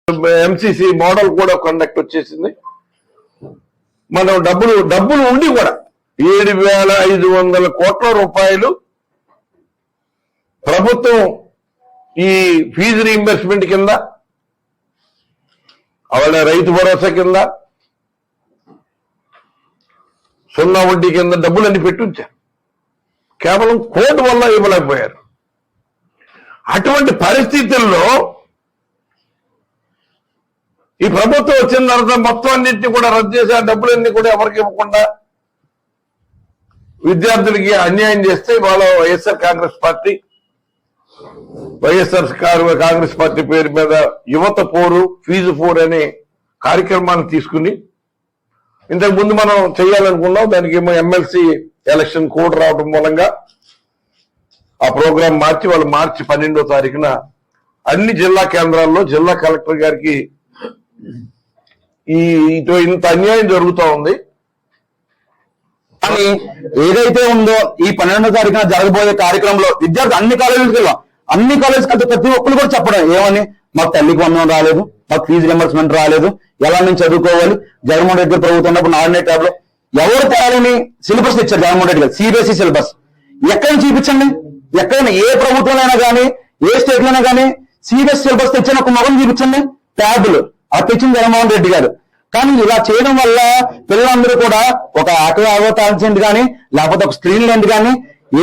MCC model కూడా conduct వచ్చేసింది. మనం డబ్బులు ఉండి కూడా 7,500 కోట్ల రూపాయలు ప్రభుత్వం ఈ ఫీజు రీయింబర్స్మెంట్ కింద, అవళ రైతు భరోసా కింద, సున్నా వడ్డీ కింద డబ్బులన్నీ పెట్టుంచారు. కేవలం కోర్టు వల్ల ఇవ్వలేకపోయారు. అటువంటి పరిస్థితుల్లో ఈ ప్రభుత్వం వచ్చిన తర్వాత మొత్తం అన్నింటినీ కూడా రద్దు చేసి ఆ డబ్బులన్నీ కూడా ఎవరికి ఇవ్వకుండా విద్యార్థులకి అన్యాయం చేస్తే వాళ్ళ వైఎస్ఆర్ కాంగ్రెస్ పార్టీ పేరు మీద యువత పోరు, ఫీజు పోరు అనే కార్యక్రమాన్ని తీసుకుని ఇంతకు ముందు మనం చేయాలనుకున్నాం. దానికి ఏమో ఎమ్మెల్సీ ఎలక్షన్ కోడ్ రావడం మూలంగా ఆ ప్రోగ్రాం మార్చి వాళ్ళు మార్చి 12వ తారీఖున అన్ని జిల్లా కేంద్రాల్లో జిల్లా కలెక్టర్ గారికి ఇంత అన్యాయం జరుగుతూ ఉంది. కానీ ఏదైతే ఉందో ఈ 12వ తారీఖున జరగబోయే కార్యక్రమంలో విద్యార్థులు అన్ని కాలేజీలకు వెళ్ళాం. అన్ని కాలేజీకి అయితే ప్రతి ఒక్కరు కూడా చెప్పడం ఏమని, మాకు తల్లికి వందనం రాలేదు, మాకు ఫీజు రింబర్స్మెంట్ రాలేదు, ఎలా మేము చదువుకోవాలి, జగన్మోహన్ రెడ్డి ప్రభుత్వం ఉన్నప్పుడు 4 ట్యాబ్ లో ఎవరు తయారని సిలబస్ ఇచ్చారు జగన్మోహన్ రెడ్డి గారు, సిబిఎస్ఈ సిలబస్. ఎక్కడైనా చూపించండి, ఎక్కడైనా ఏ ప్రభుత్వంలో కానీ ఏ స్టేట్ లోనే కానీ సిబిఎస్ సిలబస్ తెచ్చిన ఒక మొగం చూపించండి, ట్యాబ్లు అది తెచ్చింది జగన్మోహన్ రెడ్డి గారు. కానీ ఇలా చేయడం వల్ల పిల్లలందరూ కూడా ఒక ఆటోటాన్సెంట్ కానీ లేకపోతే ఒక స్క్రీన్ లెంట్ కానీ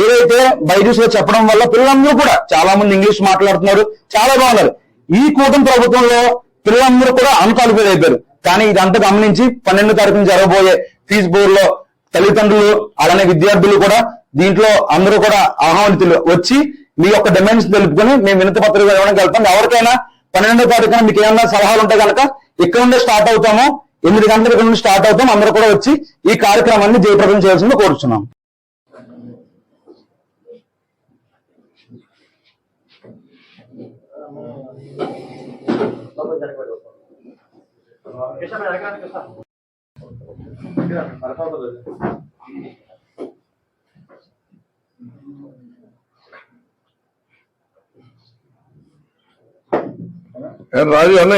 ఏదైతే బైజూస్ లో చెప్పడం వల్ల పిల్లలందరూ కూడా చాలా మంది ఇంగ్లీష్ మాట్లాడుతున్నారు, చాలా బాగున్నారు. ఈ కూటమి ప్రభుత్వంలో పిల్లలందరూ కూడా అన్క్వాలిఫైడ్ అయిపోయారు. కానీ ఇదంతా గమనించి 12వ తారీఖున జరగబోయే ఫీజు బోర్డులో తల్లిదండ్రులు అలానే విద్యార్థులు కూడా దీంట్లో అందరూ కూడా ఆహ్వానితులు వచ్చి మీ యొక్క డిమాండ్స్ తెలుపుకొని మేము వినతి పత్రిక ఇవ్వడానికి వెళ్తాం. ఎవరికైనా 12వ తారీఖున మీకు ఏమన్నా సలహాలు ఉంటే కనుక ఇక్కడ నుండి స్టార్ట్ అవుతాము, 8 గంటల ఇక్కడ నుండి స్టార్ట్ అవుతాం. అందరూ కూడా వచ్చి ఈ కార్యక్రమాన్ని జయప్రదం చేయాల్సిందిగా కోరుచున్నాం. రాజు అన్న